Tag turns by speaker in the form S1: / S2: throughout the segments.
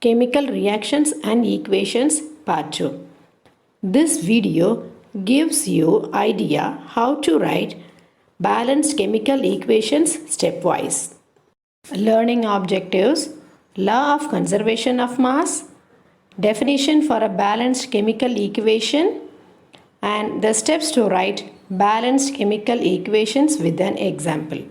S1: Chemical Reactions and Equations Part 2. This video gives you idea how to write balanced chemical equations stepwise. Learning objectives, law of conservation of mass, definition for a balanced chemical equation, and the steps to write balanced chemical equations with an example.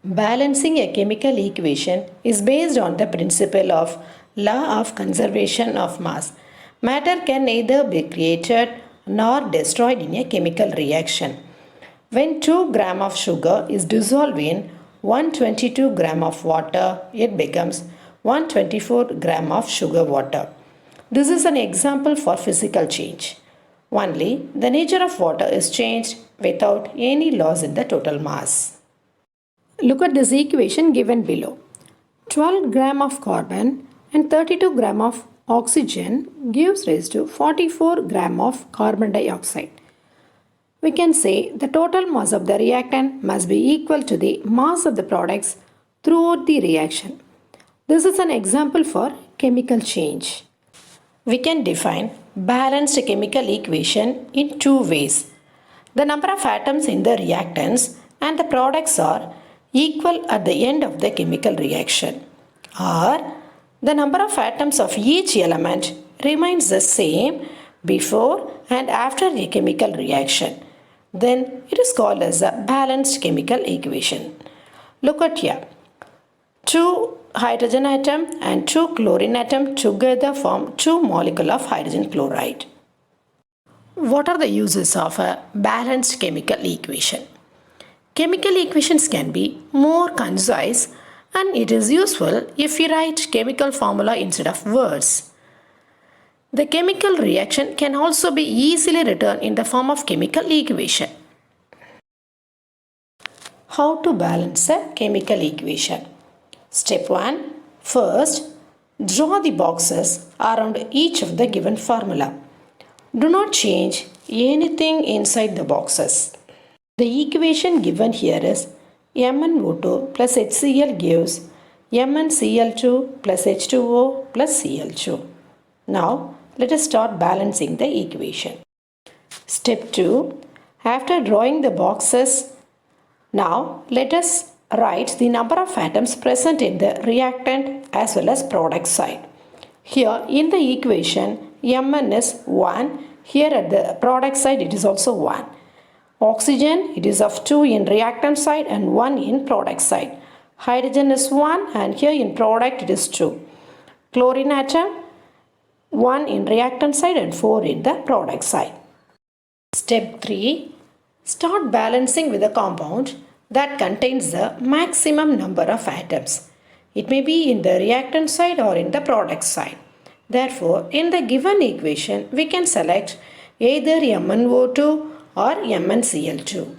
S1: Balancing a chemical equation is based on the principle of law of conservation of mass. Matter can neither be created nor destroyed in a chemical reaction. When 2 gram of sugar is dissolved in 122 gram of water, it becomes 124 gram of sugar water. This is an example for physical change. Only the nature of water is changed without any loss in the total mass. Look at this equation given below. 12 gram of carbon and 32 gram of oxygen gives rise to 44 gram of carbon dioxide. We can say the total mass of the reactant must be equal to the mass of the products throughout the reaction. This is an example for chemical change. We can define balanced chemical equation in two ways. The number of atoms in the reactants and the products are equal at the end of the chemical reaction, or the number of atoms of each element remains the same before and after the chemical reaction. Then it is called as a balanced chemical equation. Look at here. 2 hydrogen atom and 2 chlorine atom together form 2 molecule of hydrogen chloride. What are the uses of a balanced chemical equation? Chemical equations can be more concise, and it is useful if you write chemical formula instead of words. The chemical reaction can also be easily written in the form of chemical equation. How to balance a chemical equation? Step 1. First, draw the boxes around each of the given formula. Do not change anything inside the boxes. The equation given here is MnO2 plus HCl gives MnCl2 plus H2O plus Cl2. Now, let us start balancing the equation. Step 2. After drawing the boxes, now let us write the number of atoms present in the reactant as well as product side. Here in the equation, Mn is 1. Here at the product side, it is also 1. Oxygen, it is of 2 in reactant side and 1 in product side. Hydrogen is 1 and here in product it is 2. Chlorine atom, 1 in reactant side and 4 in the product side. Step 3. Start balancing with a compound that contains the maximum number of atoms. It may be in the reactant side or in the product side. Therefore, in the given equation, we can select either MnO2 or MnCl2.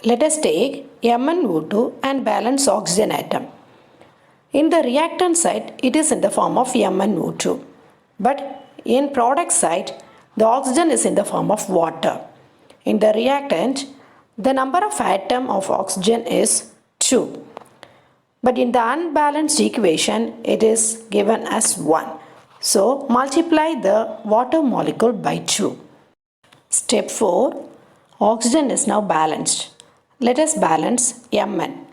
S1: Let us take MnO2 and balance oxygen atom. In the reactant side, it is in the form of MnO2. But in product side, the oxygen is in the form of water. In the reactant, the number of atom of oxygen is 2. But in the unbalanced equation, it is given as 1. So, multiply the water molecule by 2. Step 4. Oxygen is now balanced. Let us balance Mn.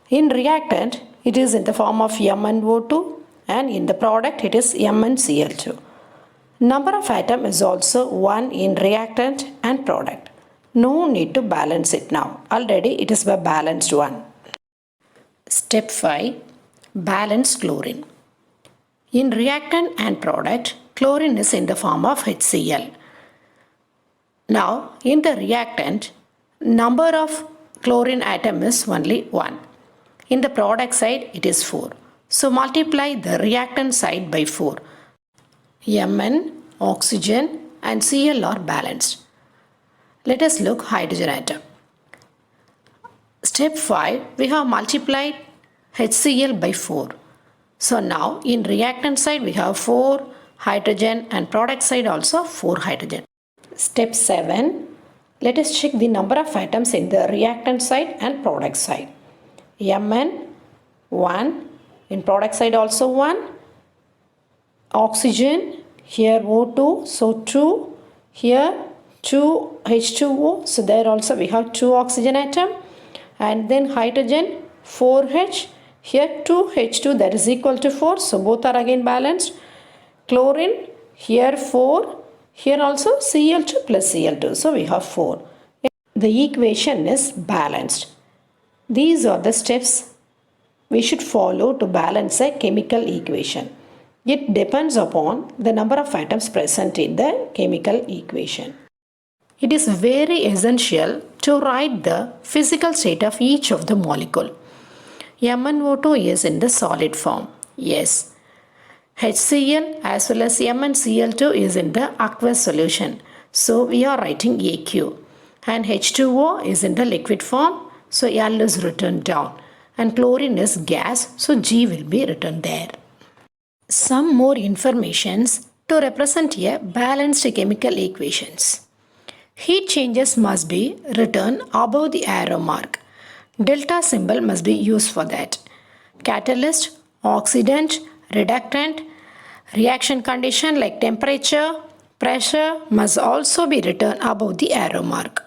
S1: In reactant, it is in the form of MnO2 and in the product it is MnCl2. Number of atom is also 1 in reactant and product. No need to balance it now. Already it is a balanced one. Step 5. Balance chlorine. In reactant and product, chlorine is in the form of HCl. Now, in the reactant, number of chlorine atom is only 1. In the product side, it is 4. So, multiply the reactant side by 4. Mn, oxygen and Cl are balanced. Let us look hydrogen atom. Step 5, we have multiplied HCl by 4. So, now in reactant side, we have 4 hydrogen and product side also 4 hydrogen. Step 7. Let us check the number of atoms in the reactant side and product side. Mn 1, In product side also 1. Oxygen, here O2, so 2. Here 2 H2O, so there also we have 2 oxygen atom. And then hydrogen 4H, here 2H2, that is equal to 4, so both are again balanced. Chlorine, here 4, here also Cl2 plus Cl2, so we have 4. The equation is balanced. These are the steps we should follow to balance a chemical equation. It depends upon the number of atoms present in the chemical equation. It is very essential to write the physical state of each of the molecule. MnO2 is in the solid form. Yes. HCl as well as MnCl2 is in the aqueous solution. So we are writing AQ. And H2O is in the liquid form. So L is written down. And chlorine is gas. So G will be written there. Some more informations to represent a balanced chemical equations. Heat changes must be written above the arrow mark. Delta symbol must be used for that. Catalyst, oxidant, reductant, reaction condition like temperature, pressure must also be written above the arrow mark.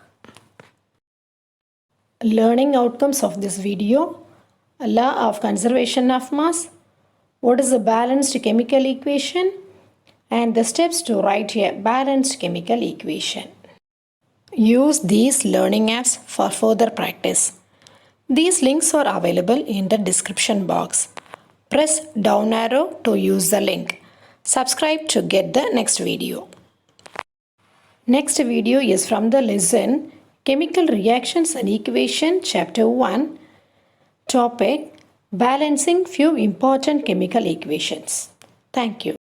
S1: Learning outcomes of this video: law of conservation of mass, what is a balanced chemical equation, and the steps to write a balanced chemical equation. Use these learning apps for further practice. These links are available in the description box. Press down arrow to use the link. Subscribe to get the next video. Next video is from the lesson Chemical Reactions and Equation, Chapter 1, topic Balancing Few Important Chemical Equations. Thank you.